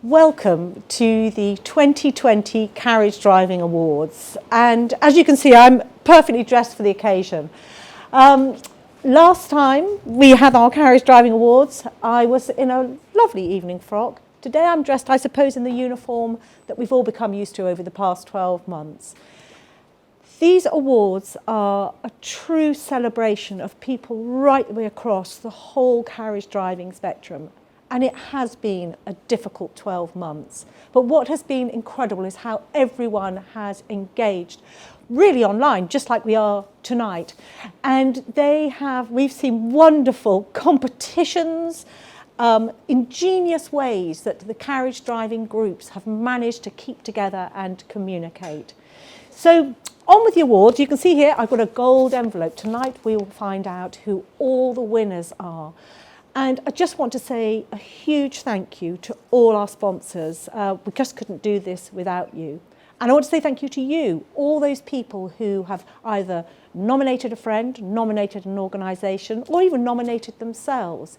Welcome to the 2020 Carriage Driving Awards, and as you can see I'm perfectly dressed for the occasion. Last time we had our Carriage Driving Awards I was in a lovely evening frock. Today I'm dressed, I suppose, in the uniform that we've all become used to over the past 12 months. These awards are a true celebration of people right the way across the whole carriage driving spectrum. And it has been a difficult 12 months. But what has been incredible is how everyone has engaged really online, just like we are tonight. And we've seen wonderful competitions, ingenious ways that the carriage driving groups have managed to keep together and communicate. So on with the awards. You can see here I've got a gold envelope. Tonight we will find out who all the winners are. And I just want to say a huge thank you to all our sponsors. We just couldn't do this without you. And I want to say thank you to you, all those people who have either nominated a friend, nominated an organisation, or even nominated themselves.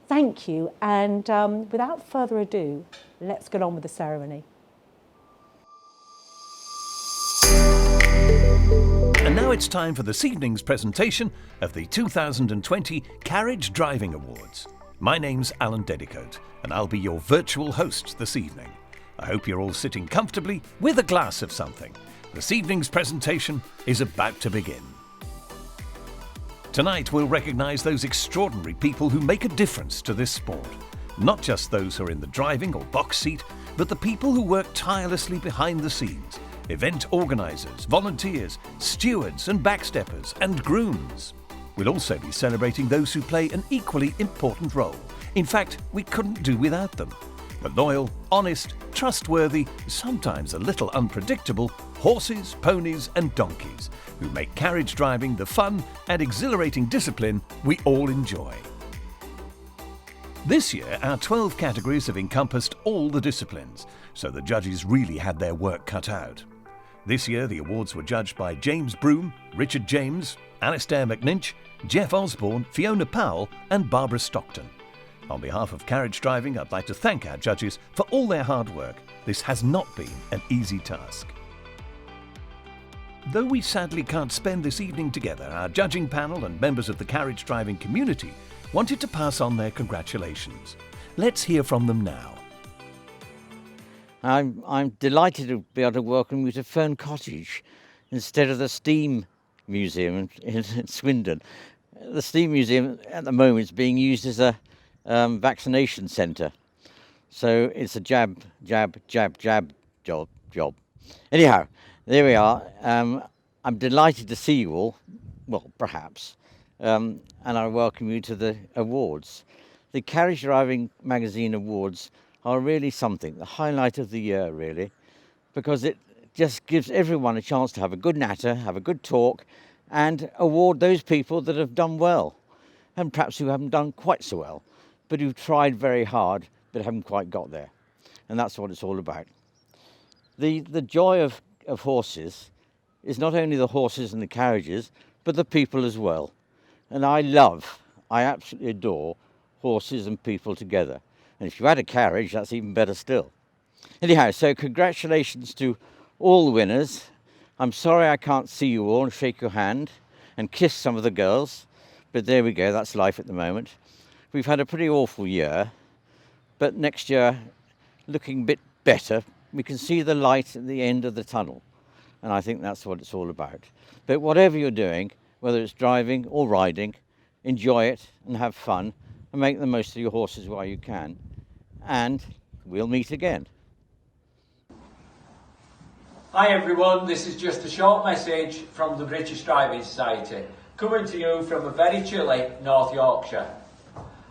Thank you. And without further ado, let's get on with the ceremony. And now it's time for this evening's presentation of the 2020 Carriage Driving Awards. My name's Alan Dedicoat, and I'll be your virtual host this evening. I hope you're all sitting comfortably with a glass of something. This evening's presentation is about to begin. Tonight we'll recognise those extraordinary people who make a difference to this sport. Not just those who are in the driving or box seat, but the people who work tirelessly behind the scenes. Event organisers, volunteers, stewards and backsteppers and grooms. We'll also be celebrating those who play an equally important role. In fact, we couldn't do without them. The loyal, honest, trustworthy, sometimes a little unpredictable horses, ponies and donkeys who make carriage driving the fun and exhilarating discipline we all enjoy. This year, our 12 categories have encompassed all the disciplines, so the judges really had their work cut out. This year, the awards were judged by James Broom, Richard James, Alistair McNinch, Jeff Osborne, Fiona Powell and Barbara Stockton. On behalf of Carriage Driving, I'd like to thank our judges for all their hard work. This has not been an easy task. Though we sadly can't spend this evening together, our judging panel and members of the carriage driving community wanted to pass on their congratulations. Let's hear from them now. I'm delighted to be able to welcome you to Fern Cottage instead of the Steam Museum in Swindon. The Steam Museum at the moment is being used as a vaccination centre. So it's a jab job. Anyhow, there we are. I'm delighted to see you all, well, perhaps, and I welcome you to the awards. The Carriage Driving Magazine Awards are really something, the highlight of the year really, because it just gives everyone a chance to have a good natter, have a good talk, and award those people that have done well, and perhaps who haven't done quite so well, but who've tried very hard but haven't quite got there. And that's what it's all about. The joy of horses is not only the horses and the carriages, but the people as well. And I absolutely adore horses and people together. And if you had a carriage, that's even better still. Anyhow, so congratulations to all the winners. I'm sorry I can't see you all and shake your hand and kiss some of the girls, but there we go, that's life at the moment. We've had a pretty awful year, but next year, looking a bit better, we can see the light at the end of the tunnel. And I think that's what it's all about. But whatever you're doing, whether it's driving or riding, enjoy it and have fun and make the most of your horses while you can. And we'll meet again. Hi everyone, this is just a short message from the British Driving Society, coming to you from a very chilly North Yorkshire.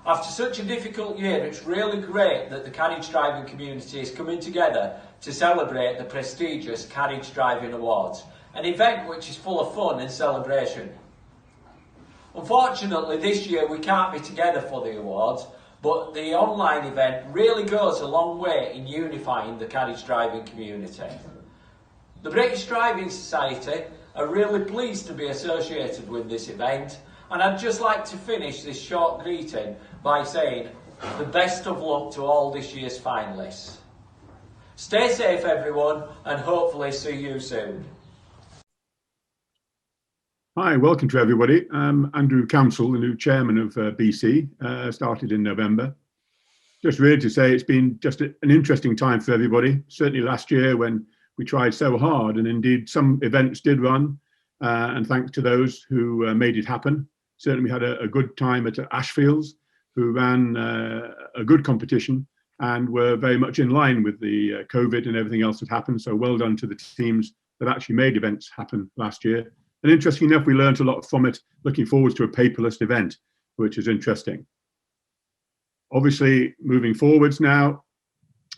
After such a difficult year, it's really great that the carriage driving community is coming together to celebrate the prestigious Carriage Driving Awards, an event which is full of fun and celebration. Unfortunately, this year we can't be together for the awards, but the online event really goes a long way in unifying the carriage driving community. The British Driving Society are really pleased to be associated with this event, and I'd just like to finish this short greeting by saying The best of luck to all this year's finalists. Stay safe everyone, and hopefully see you soon. Hi, welcome to everybody. I'm Andrew Council, the new chairman of BC, started in November. Just really to say it's been just an interesting time for everybody. Certainly last year when we tried so hard, and indeed some events did run, and thanks to those who made it happen. Certainly we had a good time at Ashfields, who ran a good competition and were very much in line with the COVID and everything else that happened. So well done to the teams that actually made events happen last year. And interesting enough, we learned a lot from it, looking forward to a paperless event, which is interesting. Obviously, moving forwards now,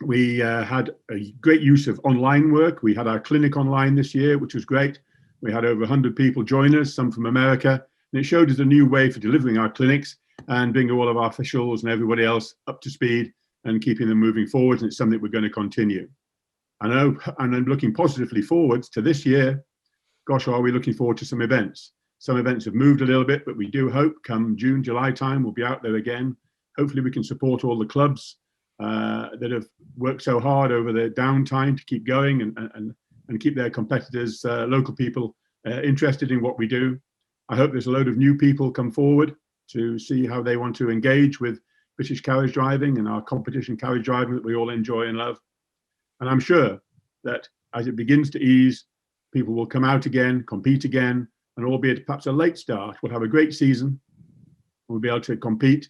we had a great use of online work. We had our clinic online this year, which was great. We had over 100 people join us, some from America, and it showed us a new way for delivering our clinics and bringing all of our officials and everybody else up to speed and keeping them moving forward. And it's something we're going to continue. I know, and I'm looking positively forwards to this year. Gosh, are we looking forward to some events? Some events have moved a little bit, but we do hope come June, July time, we'll be out there again. Hopefully we can support all the clubs that have worked so hard over their downtime to keep going and keep their competitors, local people, interested in what we do. I hope there's a load of new people come forward to see how they want to engage with British carriage driving and our competition carriage driving that we all enjoy and love. And I'm sure that as it begins to ease, people will come out again, compete again, and albeit perhaps a late start, we'll have a great season. We'll be able to compete.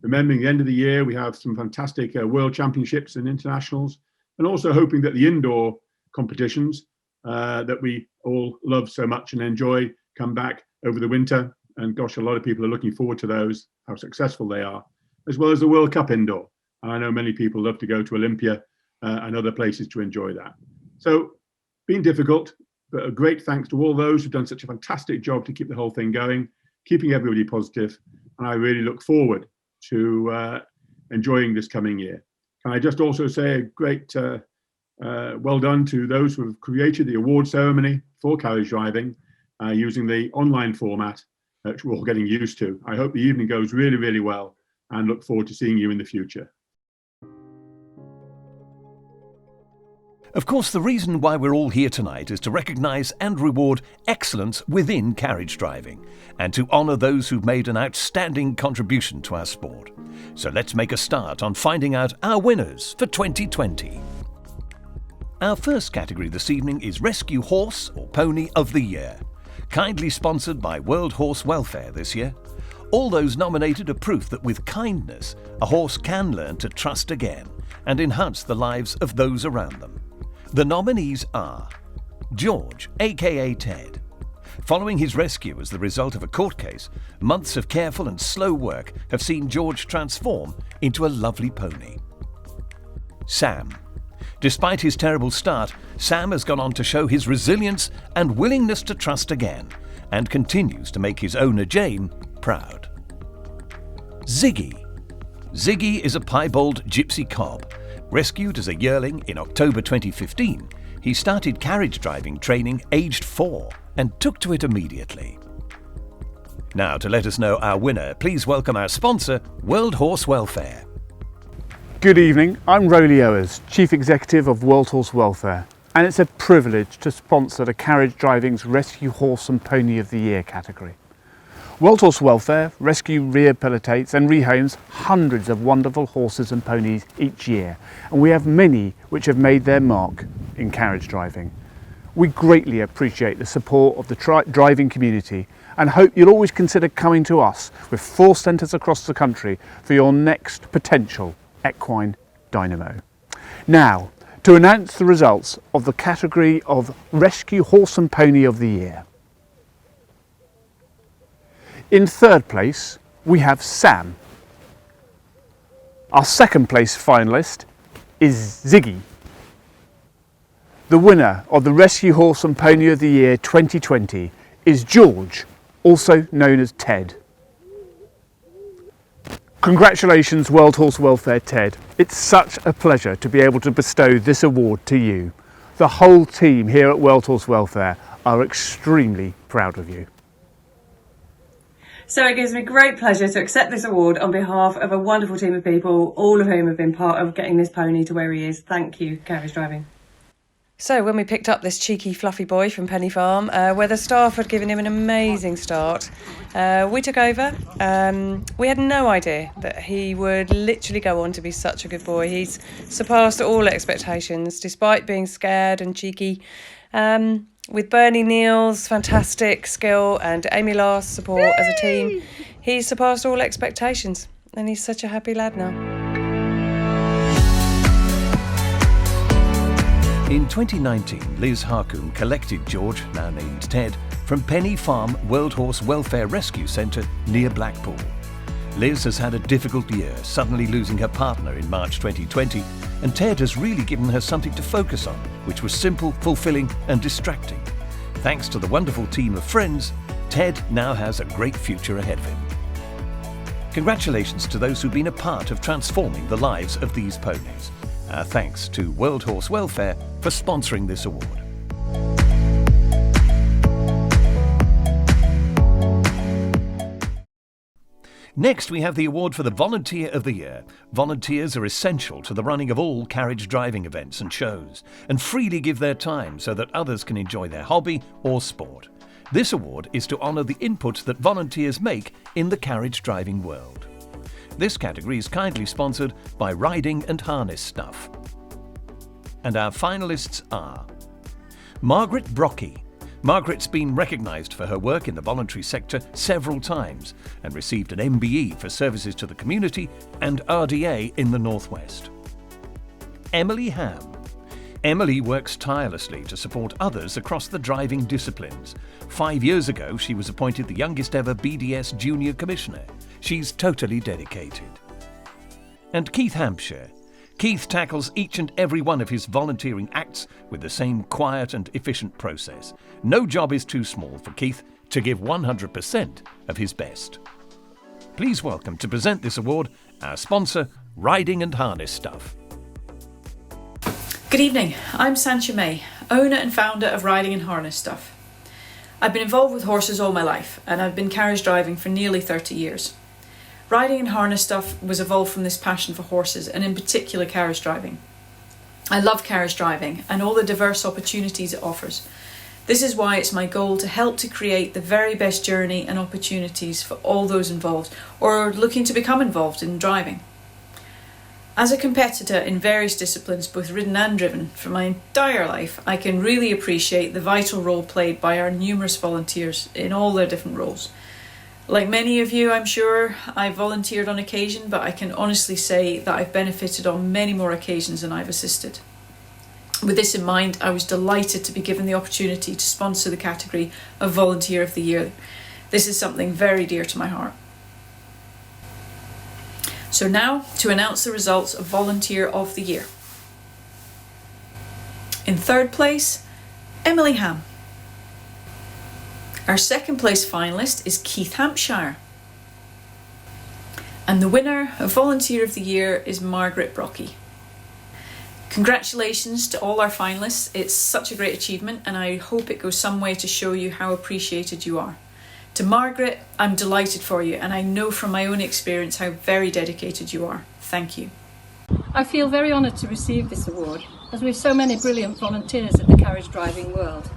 Remembering the end of the year, we have some fantastic world championships and internationals, and also hoping that the indoor competitions that we all love so much and enjoy come back over the winter. And gosh, a lot of people are looking forward to those, how successful they are, as well as the World Cup indoor. And I know many people love to go to Olympia and other places to enjoy that. So, been difficult, but a great thanks to all those who've done such a fantastic job to keep the whole thing going, keeping everybody positive. And I really look forward to enjoying this coming year. Can I just also say a great well done to those who have created the award ceremony for carriage driving using the online format, which we're all getting used to. I hope the evening goes really, really well and look forward to seeing you in the future. Of course, the reason why we're all here tonight is to recognise and reward excellence within carriage driving and to honour those who've made an outstanding contribution to our sport. So let's make a start on finding out our winners for 2020. Our first category this evening is Rescue Horse or Pony of the Year, kindly sponsored by World Horse Welfare this year. All those nominated are proof that with kindness, a horse can learn to trust again and enhance the lives of those around them. The nominees are George, aka Ted. Following his rescue as the result of a court case, months of careful and slow work have seen George transform into a lovely pony. Sam. Despite his terrible start, Sam has gone on to show his resilience and willingness to trust again, and continues to make his owner Jane proud. Ziggy. Ziggy is a piebald gypsy cob. Rescued as a yearling in October 2015, he started carriage driving training aged 4 and took to it immediately. Now, to let us know our winner, please welcome our sponsor, World Horse Welfare. Good evening, I'm Rowley Owers, Chief Executive of World Horse Welfare, and it's a privilege to sponsor the Carriage Driving's Rescue Horse and Pony of the Year category. World Horse Welfare rescue, rehabilitates and rehomes hundreds of wonderful horses and ponies each year, and we have many which have made their mark in carriage driving. We greatly appreciate the support of the driving community and hope you'll always consider coming to us with 4 centres across the country for your next potential equine dynamo. Now, to announce the results of the category of Rescue Horse and Pony of the Year. In third place, we have Sam. Our second place finalist is Ziggy. The winner of the Rescue Horse and Pony of the Year 2020 is George, also known as Ted. Congratulations, World Horse Welfare Ted. It's such a pleasure to be able to bestow this award to you. The whole team here at World Horse Welfare are extremely proud of you. So it gives me great pleasure to accept this award on behalf of a wonderful team of people, all of whom have been part of getting this pony to where he is. Thank you, Carriage Driving. So when we picked up this cheeky fluffy boy from Penny Farm, where the staff had given him an amazing start, we took over. We had no idea that he would literally go on to be such a good boy. He's surpassed all expectations, despite being scared and cheeky. With Bernie Neal's fantastic skill and Amy Lars' support as a team, he's surpassed all expectations, and he's such a happy lad now. In 2019, Liz Harcoon collected George, now named Ted, from Penny Farm World Horse Welfare Rescue Centre near Blackpool. Liz has had a difficult year, suddenly losing her partner in March 2020, and Ted has really given her something to focus on, which was simple, fulfilling and distracting. Thanks to the wonderful team of friends, Ted now has a great future ahead of him. Congratulations to those who've been a part of transforming the lives of these ponies. Our thanks to World Horse Welfare for sponsoring this award. Next, we have the award for the Volunteer of the Year. Volunteers are essential to the running of all carriage driving events and shows, and freely give their time so that others can enjoy their hobby or sport. This award is to honour the input that volunteers make in the carriage driving world. This category is kindly sponsored by Riding and Harness Stuff. And our finalists are Margaret Brocky. Margaret's been recognised for her work in the voluntary sector several times and received an MBE for services to the community and RDA in the Northwest. Emily Ham. Emily works tirelessly to support others across the driving disciplines. 5 years ago, she was appointed the youngest ever BDS Junior Commissioner. She's totally dedicated. And Keith Hampshire. Keith tackles each and every one of his volunteering acts with the same quiet and efficient process. No job is too small for Keith to give 100% of his best. Please welcome to present this award our sponsor, Riding and Harness Stuff. Good evening, I'm Sancha May, owner and founder of Riding and Harness Stuff. I've been involved with horses all my life and I've been carriage driving for nearly 30 years. Riding and Harness Stuff was evolved from this passion for horses and in particular carriage driving. I love carriage driving and all the diverse opportunities it offers. This is why it's my goal to help to create the very best journey and opportunities for all those involved or looking to become involved in driving. As a competitor in various disciplines, both ridden and driven, for my entire life, I can really appreciate the vital role played by our numerous volunteers in all their different roles. Like many of you, I'm sure, I've volunteered on occasion, but I can honestly say that I've benefited on many more occasions than I've assisted. With this in mind, I was delighted to be given the opportunity to sponsor the category of Volunteer of the Year. This is something very dear to my heart. So now, to announce the results of Volunteer of the Year. In third place, Emily Ham. Our second place finalist is Keith Hampshire. And the winner of Volunteer of the Year is Margaret Brocky. Congratulations to all our finalists. It's such a great achievement and I hope it goes some way to show you how appreciated you are. To Margaret, I'm delighted for you and I know from my own experience how very dedicated you are. Thank you. I feel very honoured to receive this award as we have so many brilliant volunteers in the carriage driving world.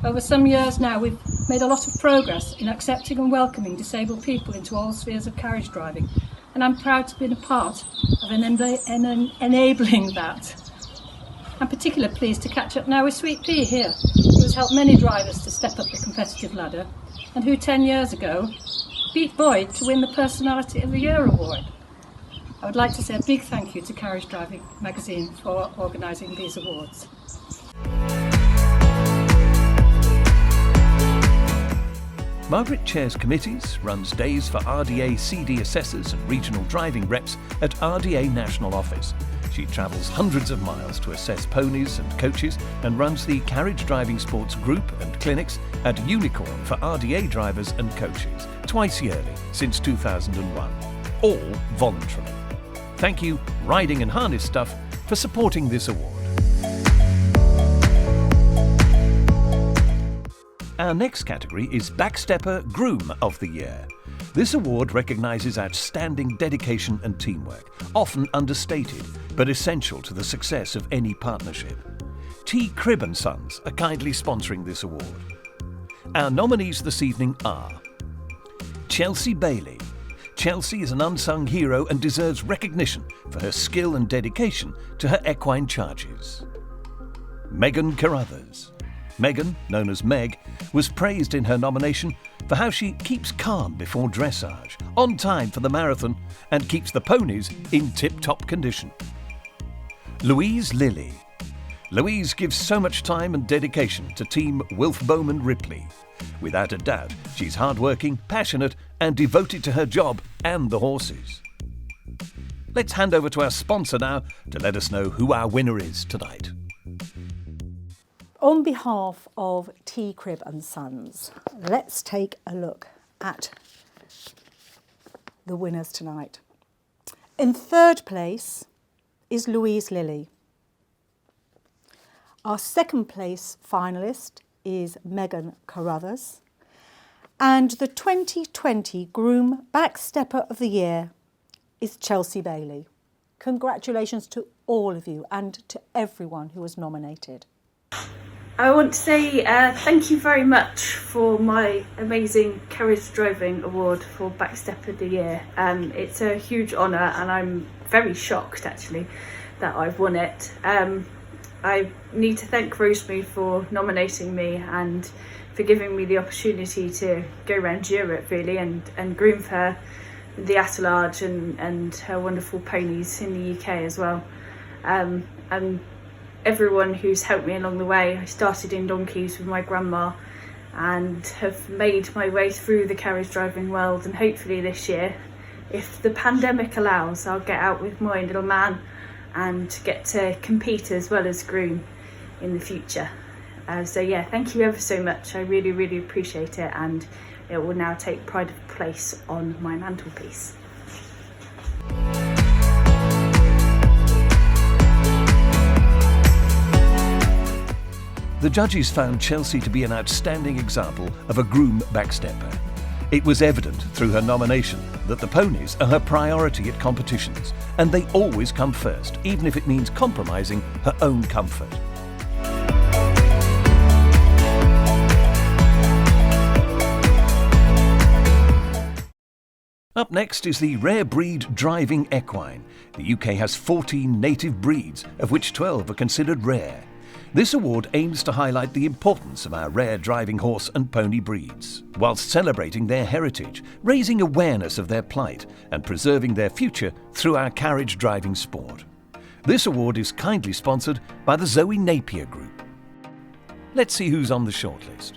Over some years now we've made a lot of progress in accepting and welcoming disabled people into all spheres of carriage driving and I'm proud to be a part of enabling that. I'm particularly pleased to catch up now with Sweet Pea here, who has helped many drivers to step up the competitive ladder and who 10 years ago beat Boyd to win the Personality of the Year award. I would like to say a big thank you to Carriage Driving magazine for organising these awards. Margaret chairs committees, runs days for RDA CD assessors and regional driving reps at RDA National Office. She travels hundreds of miles to assess ponies and coaches and runs the Carriage Driving Sports Group and clinics at Unicorn for RDA drivers and coaches, twice yearly since 2001, all voluntarily. Thank you, Riding and Harness Stuff, for supporting this award. Our next category is Backstepper Groom of the Year. This award recognises outstanding dedication and teamwork, often understated, but essential to the success of any partnership. Cribb Sons are kindly sponsoring this award. Our nominees this evening are Chelsea Bailey. Chelsea is an unsung hero and deserves recognition for her skill and dedication to her equine charges. Megan Carruthers. Megan, known as Meg, was praised in her nomination for how she keeps calm before dressage, on time for the marathon, and keeps the ponies in tip-top condition. Louise Lilly. Louise gives so much time and dedication to Team Wilf Bowman Ripley. Without a doubt, she's hardworking, passionate, and devoted to her job and the horses. Let's hand over to our sponsor now to let us know who our winner is tonight. On behalf of Cribb Sons, let's take a look at the winners tonight. In third place is Louise Lilly. Our second place finalist is Megan Carruthers. And the 2020 Groom Backstepper of the Year is Chelsea Bailey. Congratulations to all of you and to everyone who was nominated. I want to say thank you very much for my amazing Carriage Driving Award for Backstepper of the Year. It's a huge honour and I'm very shocked actually that I've won it. I need to thank Rosemary for nominating me and for giving me the opportunity to go around Europe really and groom for her the attelage and her wonderful ponies in the UK as well. And everyone who's helped me along the way. I started in donkeys with my grandma and have made my way through the carriage driving world, and hopefully this year, if the pandemic allows, I'll get out with my little man and get to compete as well as groom in the future. So yeah, thank you ever so much. I really, really appreciate it, and it will now take pride of place on my mantelpiece. The judges found Chelsea to be an outstanding example of a groom backstepper. It was evident through her nomination that the ponies are her priority at competitions, and they always come first, even if it means compromising her own comfort. Up next is the Rare Breed Driving Equine. The UK has 14 native breeds, of which 12 are considered rare. This award aims to highlight the importance of our rare driving horse and pony breeds, whilst celebrating their heritage, raising awareness of their plight, and preserving their future through our carriage driving sport. This award is kindly sponsored by the Zoe Napier Group. Let's see who's on the shortlist.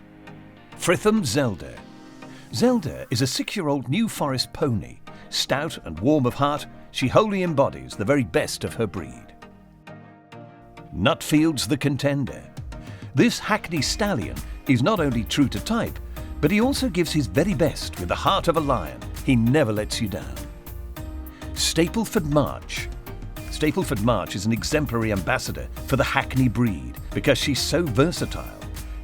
Fritham Zelda. Zelda is a 6-year-old New Forest pony. Stout and warm of heart, she wholly embodies the very best of her breed. Nutfield's the Contender. This Hackney stallion is not only true to type, but he also gives his very best with the heart of a lion. He never lets you down. Stapleford March. Stapleford March is an exemplary ambassador for the Hackney breed because she's so versatile.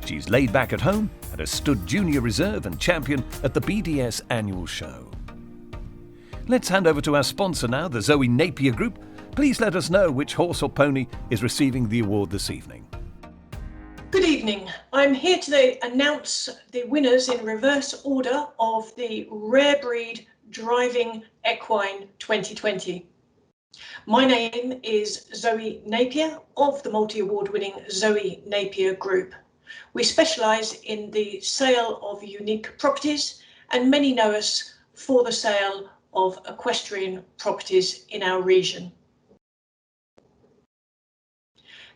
She's laid back at home and has stood junior reserve and champion at the BDS annual show. Let's hand over to our sponsor now, the Zoe Napier Group. Please let us know which horse or pony is receiving the award this evening. Good evening. I'm here to announce the winners in reverse order of the Rare Breed Driving Equine 2020. My name is Zoe Napier of the multi-award winning Zoe Napier Group. We specialise in the sale of unique properties, and many know us for the sale of equestrian properties in our region.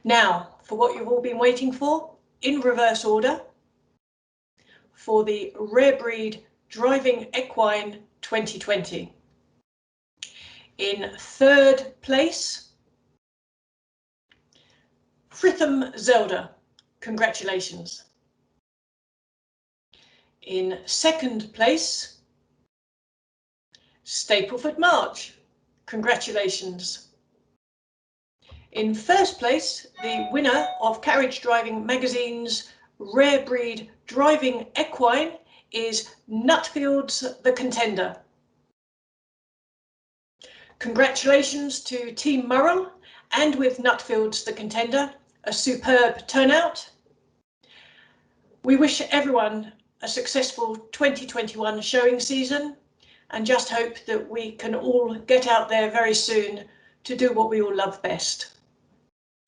Now, for what you've all been waiting for, in reverse order, for the Rare Breed Driving Equine 2020. In third place, Fritham Zelda, congratulations. In second place, Stapleford March, congratulations. In first place, the winner of Carriage Driving Magazine's Rare Breed Driving Equine is Nutfield's The Contender. Congratulations to Team Murrell and with Nutfield's The Contender, a superb turnout. We wish everyone a successful 2021 showing season and just hope that we can all get out there very soon to do what we all love best.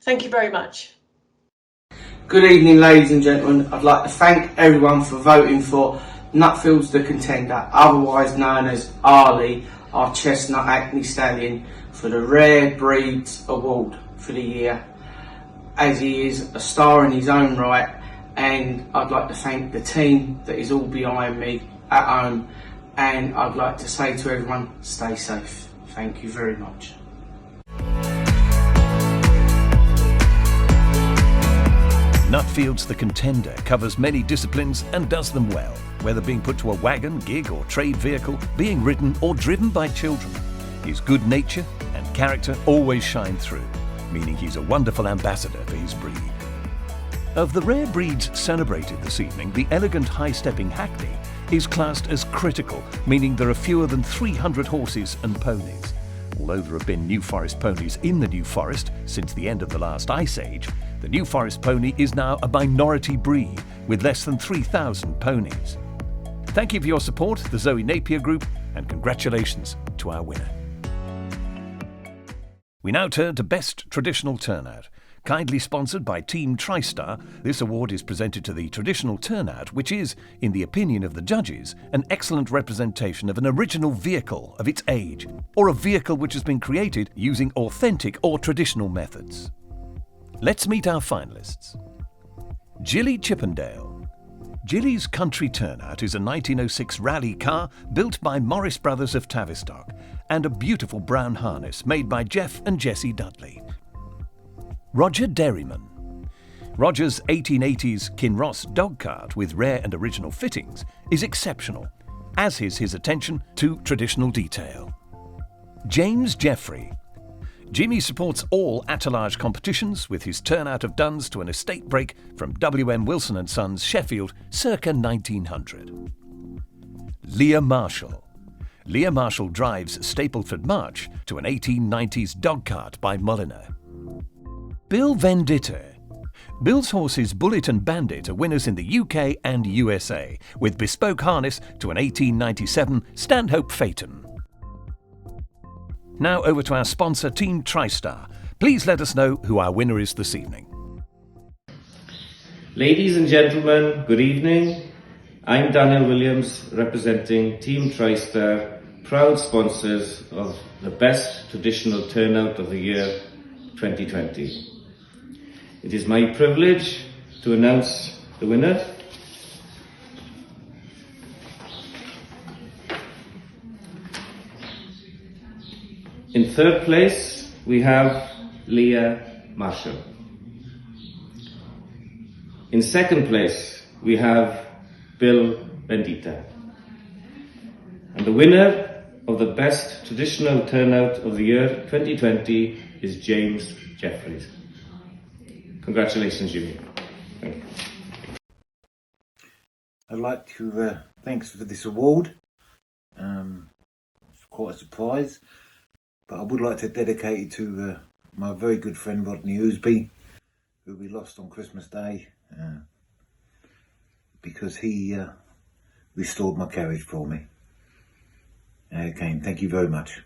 Thank you very much. Good evening, ladies and gentlemen. I'd like to thank everyone for voting for Nutfield's The Contender, otherwise known as Arlie, our chestnut Acne Stallion, for the Rare Breeds Award for the year, as he is a star in his own right. And I'd like to thank the team that is all behind me at home, and I'd like to say to everyone, stay safe. Thank you very much. Nutfield's The Contender covers many disciplines and does them well, whether being put to a wagon, gig or trade vehicle, being ridden or driven by children. His good nature and character always shine through, meaning he's a wonderful ambassador for his breed. Of the rare breeds celebrated this evening, the elegant high-stepping hackney is classed as critical, meaning there are fewer than 300 horses and ponies. Although there have been New Forest ponies in the New Forest since the end of the last ice age, the New Forest pony is now a minority breed with less than 3,000 ponies. Thank you for your support, the Zoe Napier Group, and congratulations to our winner. We now turn to Best Traditional Turnout. Kindly sponsored by Team Tristar, this award is presented to the traditional turnout, which is, in the opinion of the judges, an excellent representation of an original vehicle of its age, or a vehicle which has been created using authentic or traditional methods. Let's meet our finalists. Gilly Chippendale. Gilly's Country Turnout is a 1906 rally car built by Morris Brothers of Tavistock, and a beautiful brown harness made by Jeff and Jessie Dudley. Roger Derryman. Roger's 1880s Kinross dog cart with rare and original fittings is exceptional, as is his attention to traditional detail. James Jeffrey. Jimmy supports all attelage competitions with his turnout of duns to an estate break from W.M. Wilson & Sons, Sheffield, circa 1900. Leah Marshall. Leah Marshall drives Stapleford March to an 1890s dog cart by Mulliner. Bill Venditter. Bill's horses Bullet and Bandit are winners in the UK and USA, with bespoke harness to an 1897 Stanhope Phaeton. Now over to our sponsor, Team Tristar. Please let us know who our winner is this evening. Ladies and gentlemen, good evening. I'm Daniel Williams, representing Team Tristar, proud sponsors of the Best Traditional Turnout of the Year 2020. It is my privilege to announce the winner. In third place, we have Leah Marshall. In second place, we have Bill Vendita. And the winner of the Best Traditional Turnout of the Year 2020 is James Jeffries. Congratulations, Jimmy. Thank you. I'd like to thanks for this award. It's quite a surprise, but I would like to dedicate it to my very good friend Rodney Ousby, who we lost on Christmas Day, because he restored my carriage for me. Again, thank you very much.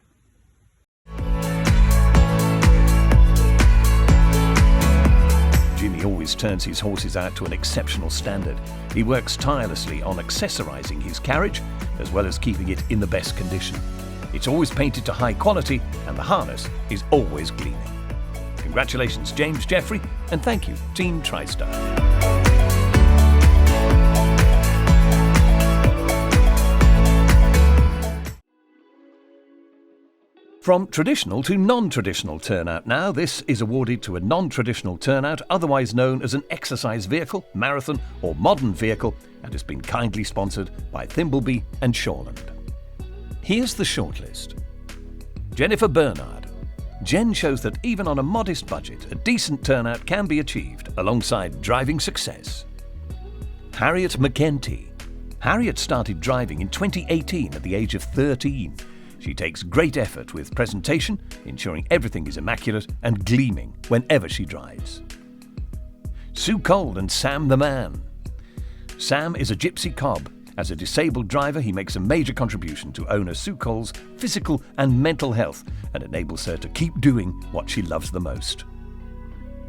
Jimmy always turns his horses out to an exceptional standard. He works tirelessly on accessorising his carriage, as well as keeping it in the best condition. It's always painted to high quality, and the harness is always gleaming. Congratulations, James Jeffrey, and thank you, Team Tristar. From traditional to non-traditional turnout now, this is awarded to a non-traditional turnout, otherwise known as an exercise vehicle, marathon or modern vehicle, and has been kindly sponsored by Thimbleby and Shorland. Here's the shortlist. Jennifer Bernard. Jen shows that even on a modest budget, a decent turnout can be achieved alongside driving success. Harriet McEntee. Harriet started driving in 2018 at the age of 13. She takes great effort with presentation, ensuring everything is immaculate and gleaming whenever she drives. Sue Cole and Sam the Man. Sam is a gypsy cob. As a disabled driver, he makes a major contribution to owner Sue Cole's physical and mental health and enables her to keep doing what she loves the most.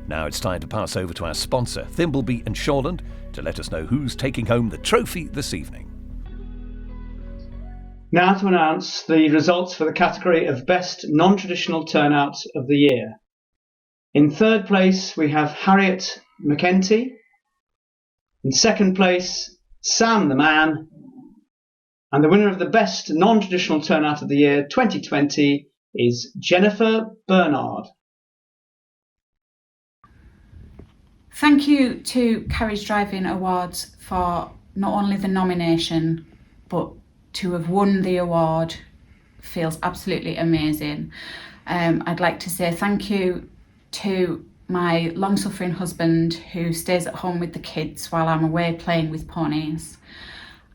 Now it's time to pass over to our sponsor, Thimbleby and Shorland, to let us know who's taking home the trophy this evening. Now to announce the results for the category of Best Non-Traditional Turnout of the Year. In third place, we have Harriet McEntee. In second place, Sam the Man. And the winner of the Best Non-Traditional Turnout of the Year 2020 is Jennifer Bernard. Thank you to Carriage Driving Awards for not only the nomination, but to have won the award feels absolutely amazing. I'd like to say thank you to my long-suffering husband who stays at home with the kids while I'm away playing with ponies,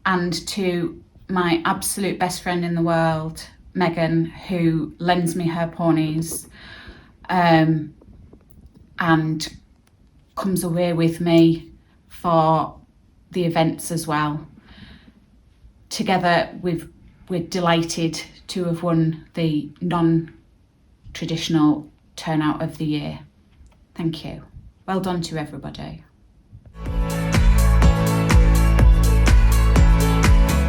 and to my absolute best friend in the world, Megan, who lends me her ponies and comes away with me for the events as well. Together we're delighted to have won the non-traditional turnout of the year. Thank you. Well done to everybody.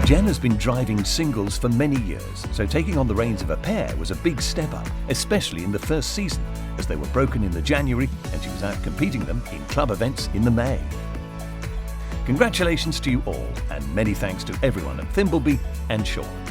Jen has been driving singles for many years, so taking on the reins of a pair was a big step up, especially in the first season, as they were broken in the January and she was out competing them in club events in the May. Congratulations to you all, and many thanks to everyone at Thimbleby and Shorland.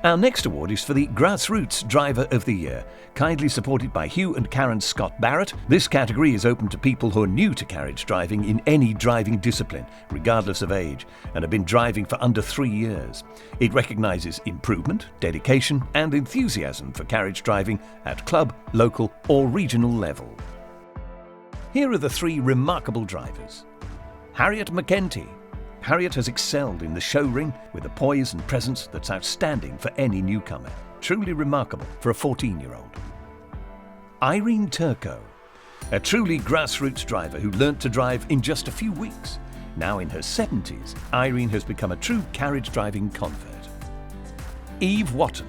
Our next award is for the Grassroots Driver of the Year. Kindly supported by Hugh and Karen Scott-Barrett, this category is open to people who are new to carriage driving in any driving discipline, regardless of age, and have been driving for under 3 years. It recognises improvement, dedication and enthusiasm for carriage driving at club, local or regional level. Here are the 3 remarkable drivers. Harriet McEntee. Harriet has excelled in the show ring with a poise and presence that's outstanding for any newcomer. Truly remarkable for a 14-year-old. Irene Turco, a truly grassroots driver who learnt to drive in just a few weeks. Now in her 70s, Irene has become a true carriage driving convert. Eve Watton.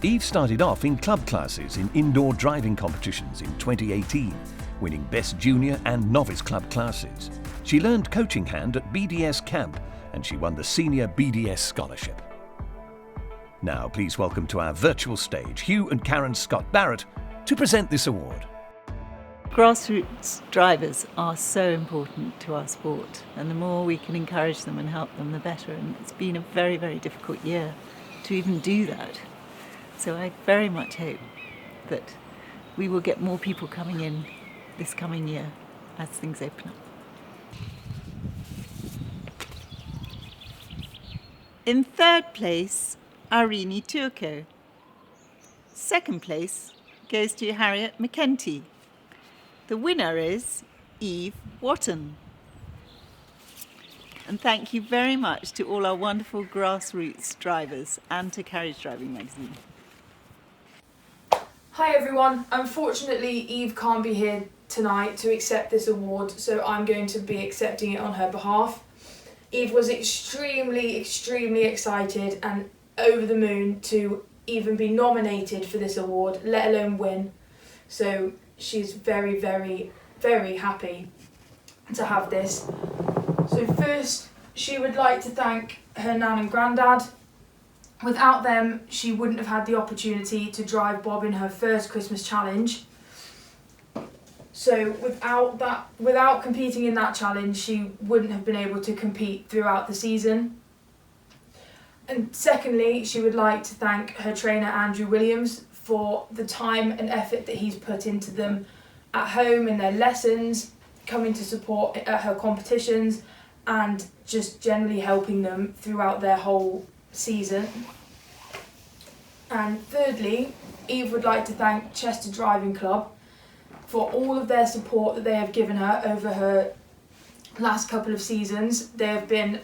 Eve started off in club classes in indoor driving competitions in 2018, winning Best Junior and Novice Club classes. She learned coaching hand at BDS Camp and she won the Senior BDS Scholarship. Now please welcome to our virtual stage Hugh and Karen Scott-Barrett to present this award. Grassroots drivers are so important to our sport, and the more we can encourage them and help them, the better. And it's been a very, very difficult year to even do that. So I very much hope that we will get more people coming in this coming year as things open up. In third place, Irene Turco. Second place goes to Harriet McEntee. The winner is Eve Watton. And thank you very much to all our wonderful grassroots drivers and to Carriage Driving Magazine. Hi everyone, unfortunately Eve can't be here tonight to accept this award, so I'm going to be accepting it on her behalf. Eve was extremely excited and over the moon to even be nominated for this award, let alone win. So she's very, very, very happy to have this. So first, she would like to thank her nan and granddad. Without them, she wouldn't have had the opportunity to drive Bob in her first Christmas challenge. So without competing in that challenge, she wouldn't have been able to compete throughout the season. And secondly, she would like to thank her trainer Andrew Williams for the time and effort that he's put into them at home in their lessons, coming to support at her competitions, and just generally helping them throughout their whole season. And thirdly, Eve would like to thank Chester Driving Club for all of their support that they have given her over her last couple of seasons. They have been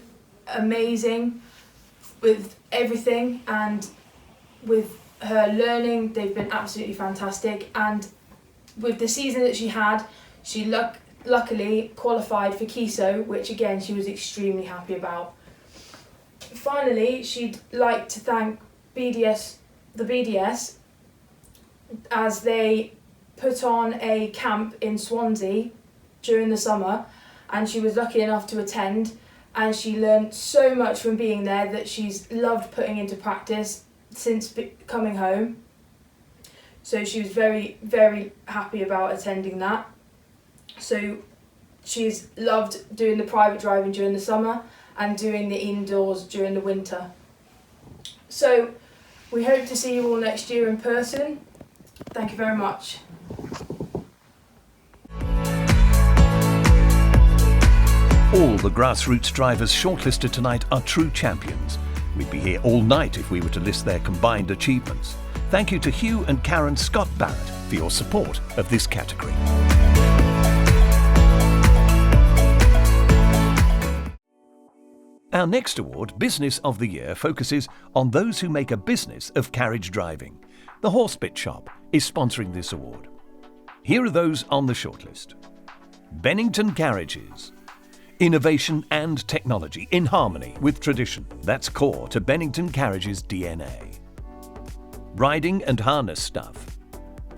amazing with everything, and with her learning, they've been absolutely fantastic. And with the season that she had, she luckily qualified for KISO, which again she was extremely happy about. Finally, she'd like to thank the BDS, as they put on a camp in Swansea during the summer, and she was lucky enough to attend, and she learned so much from being there that she's loved putting into practice since coming home. So she was very, very happy about attending that. So she's loved doing the private driving during the summer and doing the indoors during the winter. So we hope to see you all next year in person. Thank you very much. All the grassroots drivers shortlisted tonight are true champions. We'd be here all night if we were to list their combined achievements. Thank you to Hugh and Karen Scott-Barrett for your support of this category. Our next award, Business of the Year, focuses on those who make a business of carriage driving. The Horsebit Shop is sponsoring this award. Here are those on the shortlist. Bennington Carriages. Innovation and technology in harmony with tradition. That's core to Bennington Carriages' DNA. Riding and harness stuff.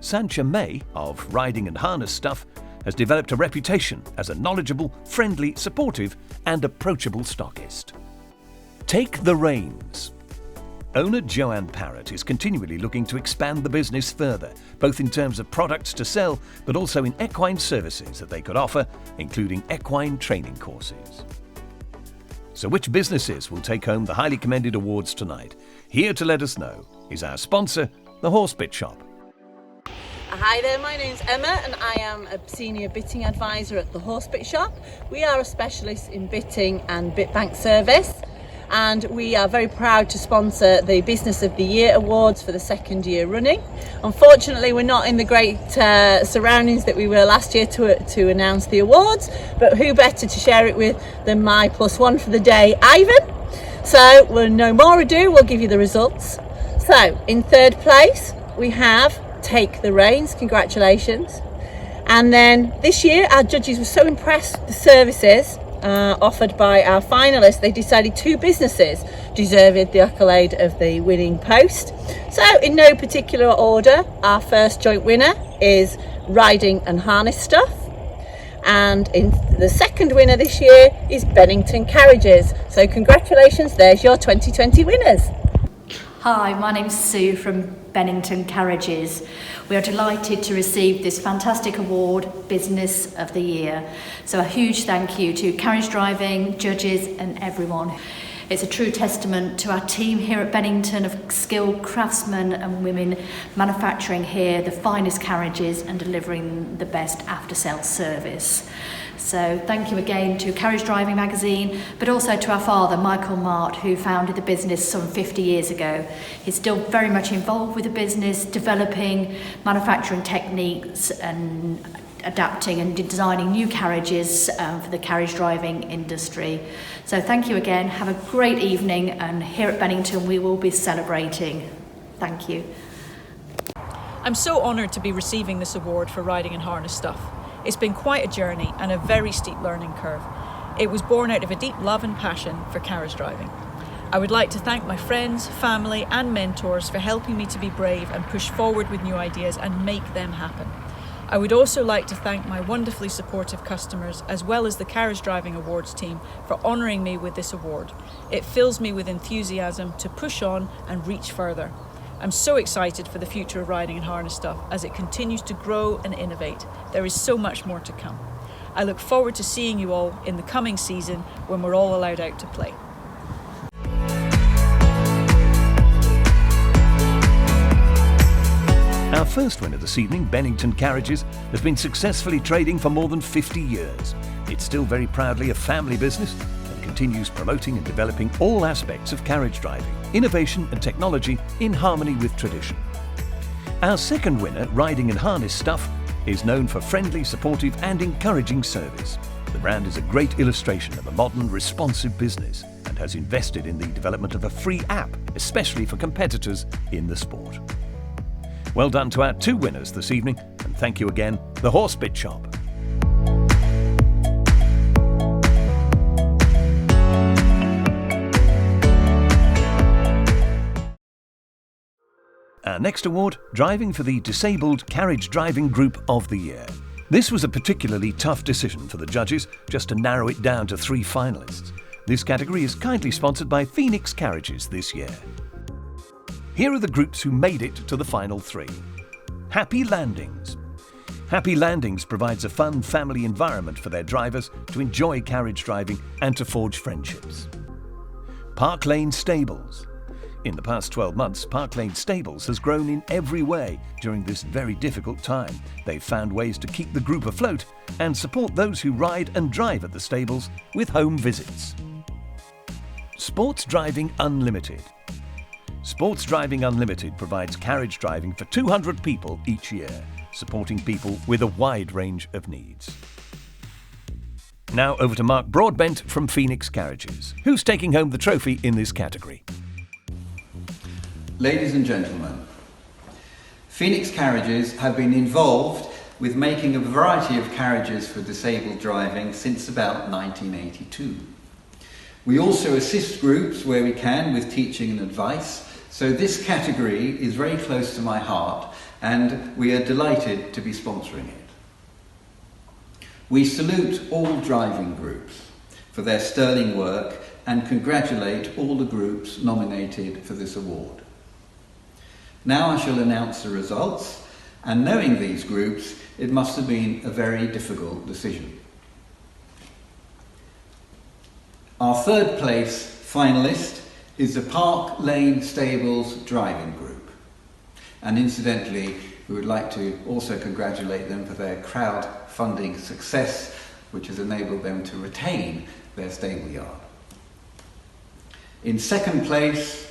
Sancha May of Riding and Harness Stuff has developed a reputation as a knowledgeable, friendly, supportive and approachable stockist. Take the Reins. Owner Joanne Parrott is continually looking to expand the business further, both in terms of products to sell, but also in equine services that they could offer, including equine training courses. So which businesses will take home the highly commended awards tonight? Here to let us know is our sponsor, the Horsebit Shop. Hi there, my name's Emma and I am a Senior Bitting Advisor at the Horsebit Shop. We are a specialist in bitting and bit bank service, and we are very proud to sponsor the Business of the Year Awards for the second year running. Unfortunately, we're not in the great surroundings that we were last year to announce the awards, but who better to share it with than my +1 for the day, Ivan. So, with no more ado, we'll give you the results. So, in third place, we have Take the Reins, congratulations. And then this year our judges were so impressed with the services offered by our finalists, they decided 2 businesses deserved the accolade of the winning post. So in no particular order, our first joint winner is Riding and Harness Stuff, and in the second winner this year is Bennington Carriages. So congratulations, there's your 2020 winners. Hi, my name's Sue from Bennington Carriages. We are delighted to receive this fantastic award, Business of the Year. So a huge thank you to Carriage Driving, judges and everyone. It's a true testament to our team here at Bennington of skilled craftsmen and women manufacturing here the finest carriages and delivering the best after-sales service. So thank you again to Carriage Driving magazine, but also to our father, Michael Mart, who founded the business some 50 years ago. He's still very much involved with the business, developing manufacturing techniques and adapting and designing new carriages for the carriage driving industry. So thank you again, have a great evening, and here at Bennington we will be celebrating. Thank you. I'm so honoured to be receiving this award for Riding and Harness Stuff. It's been quite a journey and a very steep learning curve. It was born out of a deep love and passion for carriage driving. I would like to thank my friends, family and mentors for helping me to be brave and push forward with new ideas and make them happen. I would also like to thank my wonderfully supportive customers, as well as the Carriage Driving Awards team, for honouring me with this award. It fills me with enthusiasm to push on and reach further. I'm so excited for the future of Riding and Harness Stuff as it continues to grow and innovate. There is so much more to come. I look forward to seeing you all in the coming season when we're all allowed out to play. Our first winner this evening, Bennington Carriages, has been successfully trading for more than 50 years. It's still very proudly a family business and continues promoting and developing all aspects of carriage driving, innovation and technology in harmony with tradition. Our second winner, Riding and Harness Stuff, is known for friendly, supportive and encouraging service. The brand is a great illustration of a modern, responsive business and has invested in the development of a free app, especially for competitors in the sport. Well done to our 2 winners this evening, and thank you again, the Horsebit Shop. Our next award, Driving for the Disabled Carriage Driving Group of the Year. This was a particularly tough decision for the judges, just to narrow it down to 3 finalists. This category is kindly sponsored by Fenix Carriages this year. Here are the groups who made it to the final 3. Happy Landings. Happy Landings provides a fun family environment for their drivers to enjoy carriage driving and to forge friendships. Park Lane Stables. In the past 12 months, Park Lane Stables has grown in every way during this very difficult time. They've found ways to keep the group afloat and support those who ride and drive at the stables with home visits. Sports Driving Unlimited. Sports Driving Unlimited provides carriage driving for 200 people each year, supporting people with a wide range of needs. Now over to Mark Broadbent from Fenix Carriages, who's taking home the trophy in this category. Ladies and gentlemen, Fenix Carriages have been involved with making a variety of carriages for disabled driving since about 1982. We also assist groups where we can with teaching and advice, so this category is very close to my heart and we are delighted to be sponsoring it. We salute all driving groups for their sterling work and congratulate all the groups nominated for this award. Now I shall announce the results, and knowing these groups, it must have been a very difficult decision. Our 3rd place finalist is the Park Lane Stables Driving Group. And incidentally, we would like to also congratulate them for their crowdfunding success, which has enabled them to retain their stable yard. In 2nd place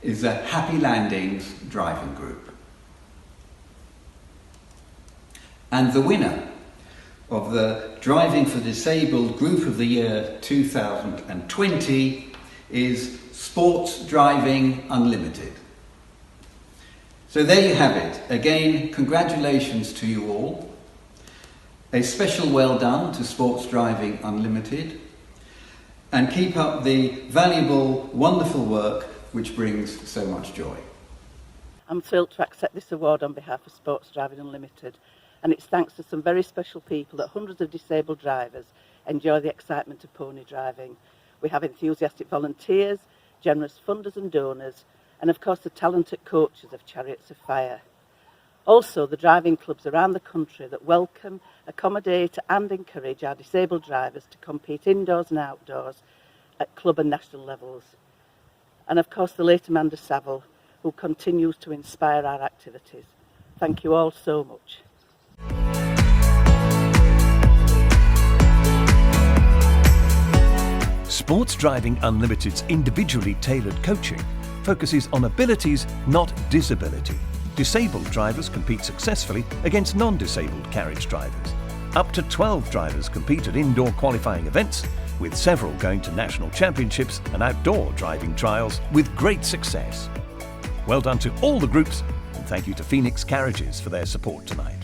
is the Happy Landings Driving Group. And the winner of the Driving for Disabled Group of the Year 2020 is Sports Driving Unlimited. So there you have it. Again, congratulations to you all. A special well done to Sports Driving Unlimited. And keep up the valuable, wonderful work which brings so much joy. I'm thrilled to accept this award on behalf of Sports Driving Unlimited, and it's thanks to some very special people that hundreds of disabled drivers enjoy the excitement of pony driving. We have enthusiastic volunteers, generous funders and donors, and of course the talented coaches of Chariots of Fire. Also the driving clubs around the country that welcome, accommodate and encourage our disabled drivers to compete indoors and outdoors at club and national levels. And of course the late Amanda Saville, who continues to inspire our activities. Thank you all so much. Sports Driving Unlimited's individually tailored coaching focuses on abilities, not disability. Disabled drivers compete successfully against non-disabled carriage drivers. Up to 12 drivers compete at indoor qualifying events, with several going to national championships and outdoor driving trials with great success. Well done to all the groups, and thank you to Fenix Carriages for their support tonight.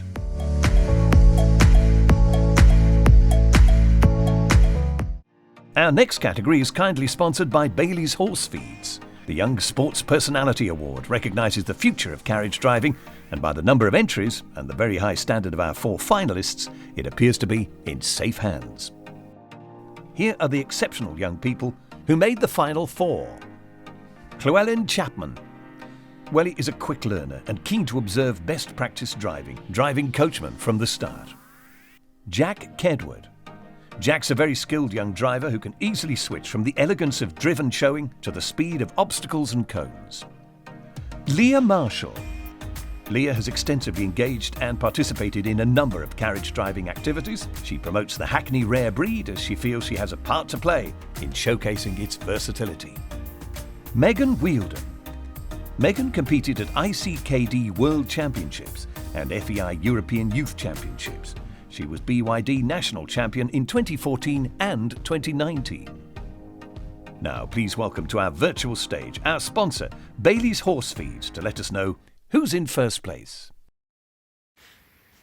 Our next category is kindly sponsored by Bailey's Horse Feeds. The Young Sports Personality Award recognises the future of carriage driving, and by the number of entries and the very high standard of our 4 finalists, it appears to be in safe hands. Here are the exceptional young people who made the final 4. Llewellyn Chapman. Welly is a quick learner and keen to observe best practice driving coachman from the start. Jack Kedward. Jack's a very skilled young driver who can easily switch from the elegance of driven showing to the speed of obstacles and cones. Leah Marshall. Leah has extensively engaged and participated in a number of carriage driving activities. She promotes the Hackney rare breed as she feels she has a part to play in showcasing its versatility. Megan Wheeldon. Megan competed at ICKD World Championships and FEI European Youth Championships. She was BYD National Champion in 2014 and 2019. Now please welcome to our virtual stage our sponsor, Bailey's Horse Feeds, to let us know who's in first place.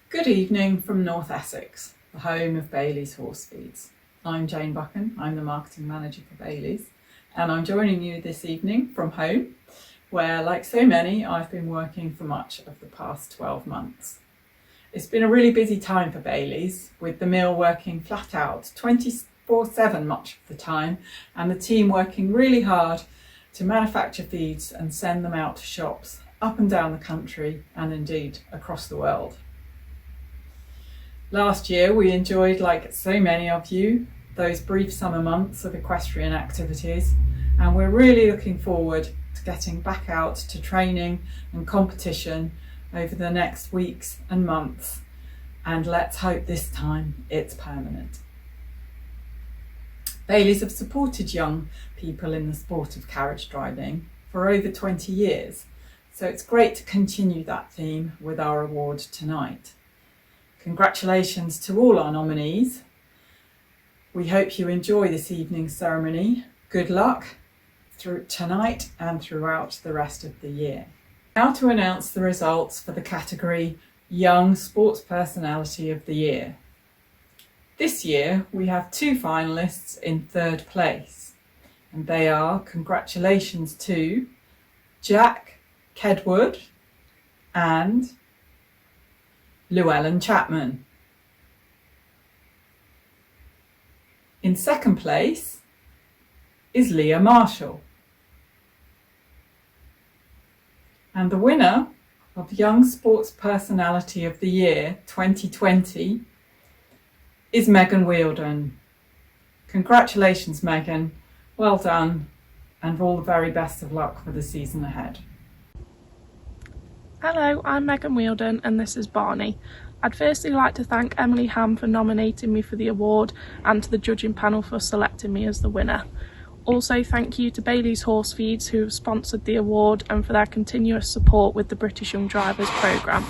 Good evening from North Essex, the home of Bailey's Horse Feeds. I'm Jane Buchan, I'm the marketing manager for Bailey's, and I'm joining you this evening from home, where, like so many, I've been working for much of the past 12 months. It's been a really busy time for Bailey's, with the mill working flat out 24/7 much of the time, and the team working really hard to manufacture feeds and send them out to shops up and down the country and indeed across the world. Last year we enjoyed, like so many of you, those brief summer months of equestrian activities, and we're really looking forward to getting back out to training and competition over the next weeks and months, and let's hope this time it's permanent. Bailey's have supported young people in the sport of carriage driving for over 20 years, so it's great to continue that theme with our award tonight. Congratulations to all our nominees. We hope you enjoy this evening's ceremony. Good luck through tonight and throughout the rest of the year. Now to announce the results for the category Young Sports Personality of the Year. This year we have 2 finalists in third place, and they are congratulations to Jack Kedwood and Llewellyn Chapman. In second place is Leah Marshall. And the winner of Young Sports Personality of the Year 2020 is Megan Wheeldon. Congratulations, Megan. Well done, and all the very best of luck for the season ahead. Hello, I'm Megan Wheeldon and this is Barney. I'd firstly like to thank Emily Ham for nominating me for the award and to the judging panel for selecting me as the winner. Also thank you to Bailey's Horse Feeds who have sponsored the award and for their continuous support with the British Young Drivers programme.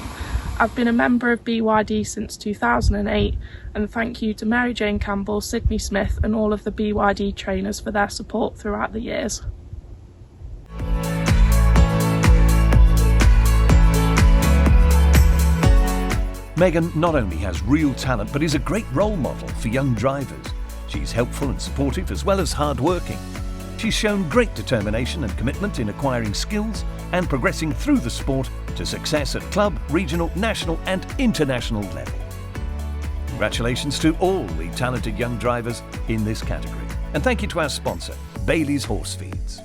I've been a member of BYD since 2008, and thank you to Mary Jane Campbell, Sydney Smith and all of the BYD trainers for their support throughout the years. Megan not only has real talent but is a great role model for young drivers. She's helpful and supportive as well as hard-working. She's shown great determination and commitment in acquiring skills and progressing through the sport to success at club, regional, national and international level. Congratulations to all the talented young drivers in this category. And thank you to our sponsor, Bailey's Horse Feeds.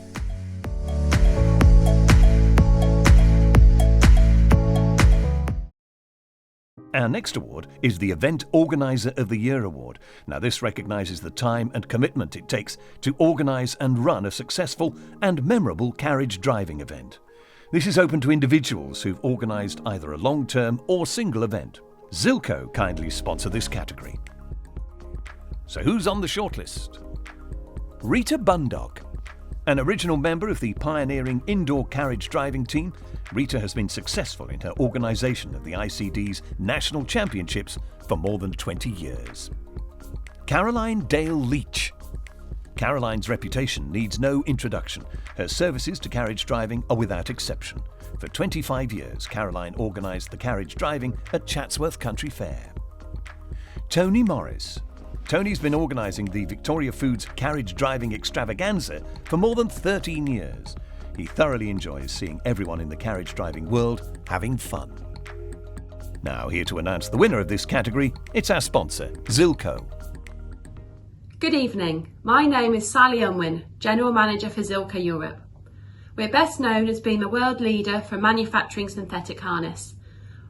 Our next award is the Event Organiser of the Year Award. Now this recognises the time and commitment it takes to organise and run a successful and memorable carriage driving event. This is open to individuals who've organised either a long-term or single event. Zilco kindly sponsor this category. So who's on the shortlist? Rita Bundock. An original member of the pioneering indoor carriage driving team, Rita has been successful in her organisation of the ICD's National Championships for more than 20 years. Caroline Dale Leach. Caroline's reputation needs no introduction. Her services to carriage driving are without exception. For 25 years, Caroline organised the carriage driving at Chatsworth Country Fair. Tony Morris. Tony's been organising the Victoria Foods Carriage Driving Extravaganza for more than 13 years. He thoroughly enjoys seeing everyone in the carriage driving world having fun. Now, here to announce the winner of this category, it's our sponsor, Zilco. Good evening. My name is Sally Unwin, General Manager for Zilco Europe. We're best known as being the world leader for manufacturing synthetic harness.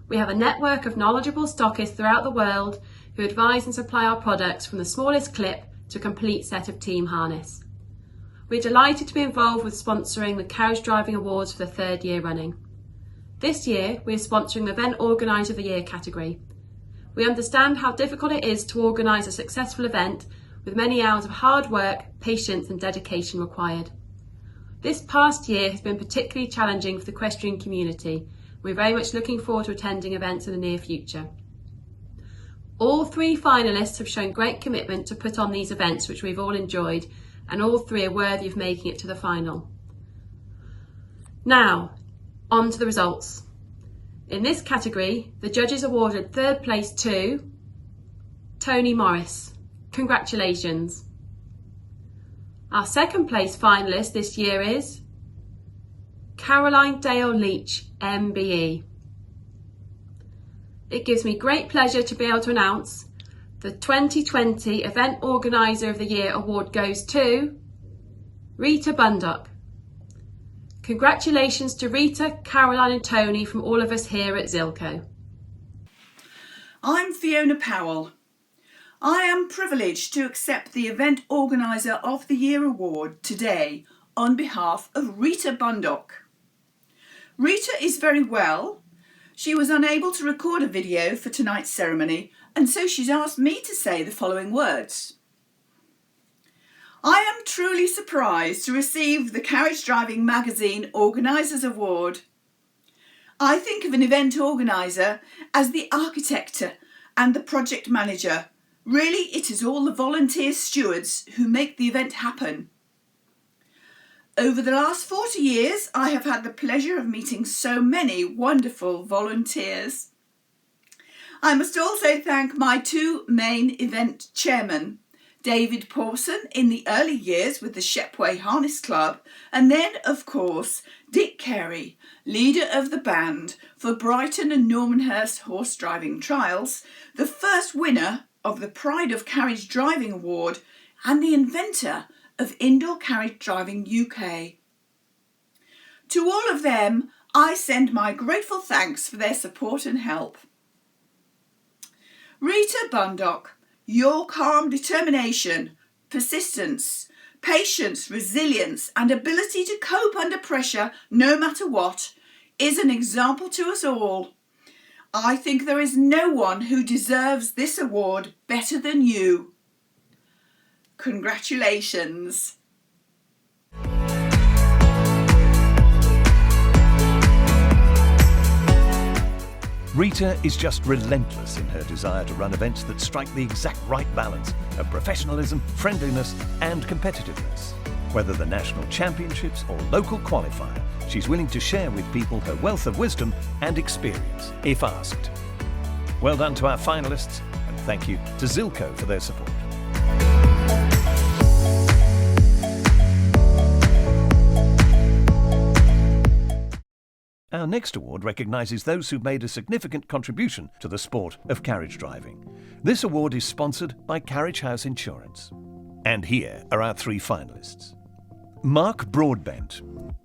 We have a network of knowledgeable stockists throughout the world who advise and supply our products from the smallest clip to a complete set of team harness. We're delighted to be involved with sponsoring the Carriage Driving Awards for the 3rd year running. This year we're sponsoring the Event Organiser of the Year category. We understand how difficult it is to organise a successful event with many hours of hard work, patience and dedication required. This past year has been particularly challenging for the equestrian community, We're very much looking forward to attending events in the near future. All 3 finalists have shown great commitment to put on these events, which we've all enjoyed, and all 3 are worthy of making it to the final. Now, on to the results. In this category, the judges awarded 3rd place to Tony Morris. Congratulations. Our 2nd place finalist this year is Caroline Dale Leach, MBE. It gives me great pleasure to be able to announce the 2020 Event Organiser of the Year award goes to Rita Bundock. Congratulations to Rita, Caroline and Tony from all of us here at Zilco. I'm Fiona Powell. I am privileged to accept the Event Organiser of the Year award today on behalf of Rita Bundock. Rita is very well. She was unable to record a video for tonight's ceremony, and so she's asked me to say the following words. I am truly surprised to receive the Carriage Driving Magazine Organisers Award. I think of an event organiser as the architect and the project manager. Really, it is all the volunteer stewards who make the event happen. Over the last 40 years, I have had the pleasure of meeting so many wonderful volunteers. I must also thank my 2 main event chairmen, David Pawson in the early years with the Shepway Harness Club, and then, of course, Dick Carey, leader of the band for Brighton and Normanhurst Horse Driving Trials, the first winner of the Pride of Carriage Driving Award, and the inventor of Indoor Carriage Driving UK. To all of them, I send my grateful thanks for their support and help. Rita Bundock, your calm determination, persistence, patience, resilience and ability to cope under pressure no matter what is an example to us all. I think there is no one who deserves this award better than you. Congratulations. Rita is just relentless in her desire to run events that strike the exact right balance of professionalism, friendliness and competitiveness. Whether the national championships or local qualifier, she's willing to share with people her wealth of wisdom and experience, if asked. Well done to our finalists, and thank you to Zilco for their support. Our next award recognises those who've made a significant contribution to the sport of carriage driving. This award is sponsored by Carriage House Insurance. And here are our 3 finalists. Mark Broadbent.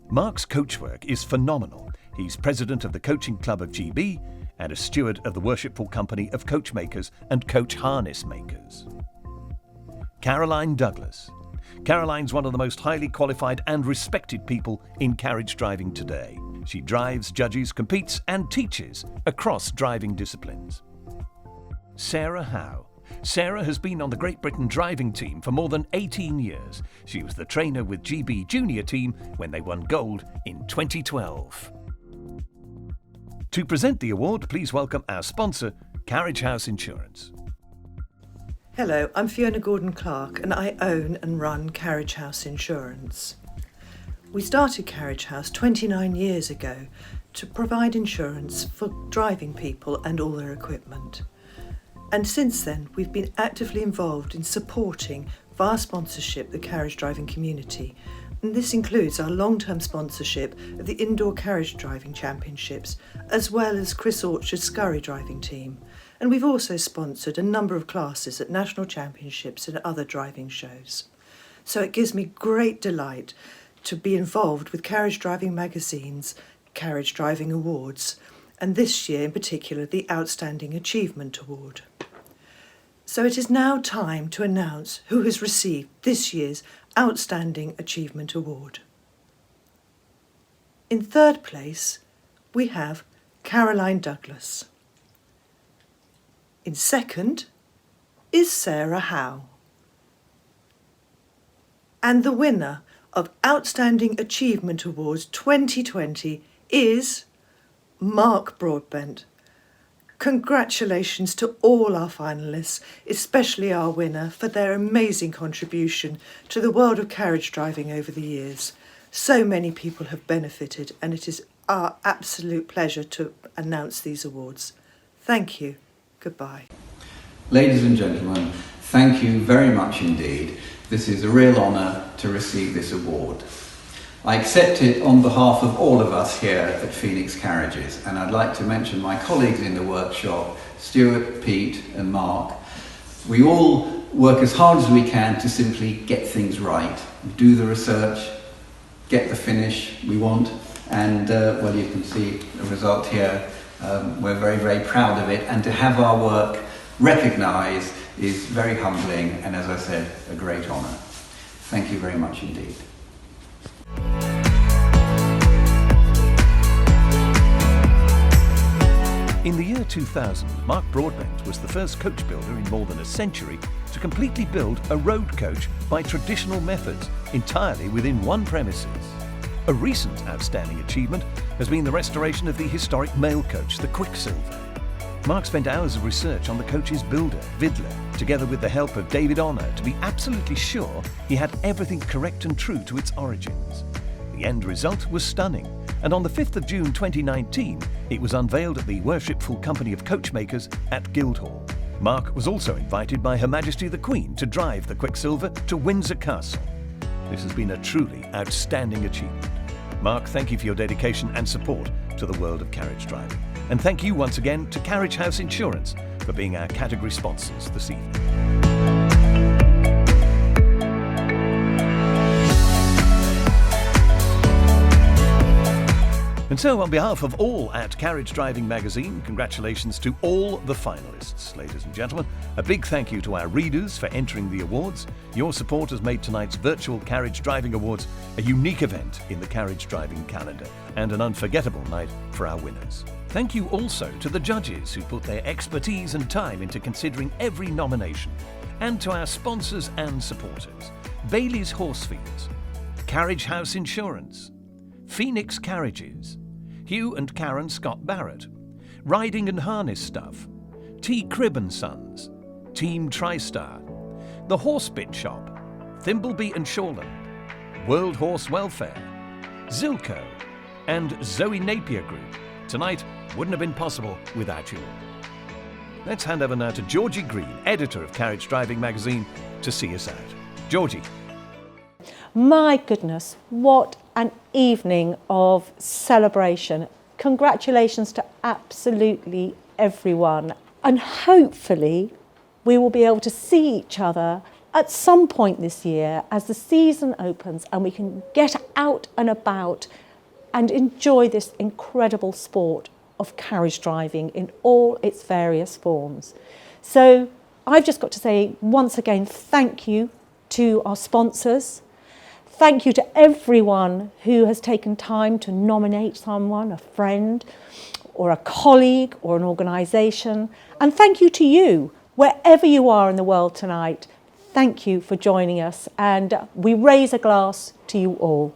Mark's coach work is phenomenal. He's president of the Coaching Club of GB and a steward of the Worshipful Company of Coachmakers and Coach Harness Makers. Caroline Douglas. Caroline's one of the most highly qualified and respected people in carriage driving today. She drives, judges, competes and teaches across driving disciplines. Sarah Howe. Sarah has been on the Great Britain driving team for more than 18 years. She was the trainer with GB Junior team when they won gold in 2012. To present the award, please welcome our sponsor, Carriage House Insurance. Hello, I'm Fiona Gordon-Clark and I own and run Carriage House Insurance. We started Carriage House 29 years ago to provide insurance for driving people and all their equipment. And since then, we've been actively involved in supporting via sponsorship the carriage driving community. And this includes our long-term sponsorship of the Indoor Carriage Driving Championships, as well as Chris Orchard's Scurry Driving Team. And we've also sponsored a number of classes at national championships and other driving shows. So it gives me great delight to be involved with Carriage Driving Magazine's Carriage Driving Awards, and this year in particular the Outstanding Achievement Award. So it is now time to announce who has received this year's Outstanding Achievement Award. In 3rd place, we have Caroline Douglas. In 2nd is Sarah Howe. And the winner of Outstanding Achievement Awards 2020 is Mark Broadbent. Congratulations to all our finalists, especially our winner, for their amazing contribution to the world of carriage driving over the years. So many people have benefited, and it is our absolute pleasure to announce these awards. Thank you. Goodbye. Ladies and gentlemen, thank you very much indeed. This is a real honour to receive this award. I accept it on behalf of all of us here at Fenix Carriages, and I'd like to mention my colleagues in the workshop, Stuart, Pete and Mark. We all work as hard as we can to simply get things right, do the research, get the finish we want, and well, you can see the result here. We're very, very proud of it, and to have our work recognised is very humbling and, as I said, a great honour. Thank you very much indeed. In the year 2000, Mark Broadbent was the first coach builder in more than a century to completely build a road coach by traditional methods, entirely within one premises. A recent outstanding achievement has been the restoration of the historic mail coach, the Quicksilver. Mark spent hours of research on the coach's builder, Vidler, together with the help of David Honour, to be absolutely sure he had everything correct and true to its origins. The end result was stunning, and on the 5th of June 2019, it was unveiled at the Worshipful Company of Coachmakers at Guildhall. Mark was also invited by Her Majesty the Queen to drive the Quicksilver to Windsor Castle. This has been a truly outstanding achievement. Mark, thank you for your dedication and support to the world of carriage driving. And thank you once again to Carriage House Insurance for being our category sponsors this evening. And so, on behalf of all at Carriage Driving magazine, congratulations to all the finalists. Ladies and gentlemen, a big thank you to our readers for entering the awards. Your support has made tonight's virtual Carriage Driving Awards a unique event in the carriage driving calendar and an unforgettable night for our winners. Thank you also to the judges who put their expertise and time into considering every nomination, and to our sponsors and supporters, Bailey's Horsefields, Carriage House Insurance, Fenix Carriages, Hugh and Karen Scott-Barrett, Riding and Harness Stuff, Cribb Sons, Team Tristar, the Horsebit Shop, Thimbleby and Shorland, World Horse Welfare, Zilco, and Zoe Napier Group. Tonight wouldn't have been possible without you all. Let's hand over now to Georgie Green, editor of Carriage Driving magazine, to see us out. Georgie. My goodness, what an evening of celebration. Congratulations to absolutely everyone. And hopefully we will be able to see each other at some point this year as the season opens and we can get out and about and enjoy this incredible sport of carriage driving in all its various forms. So I've just got to say once again, thank you to our sponsors. Thank you to everyone who has taken time to nominate someone, a friend or a colleague or an organisation. And thank you to you, wherever you are in the world tonight. Thank you for joining us, and we raise a glass to you all.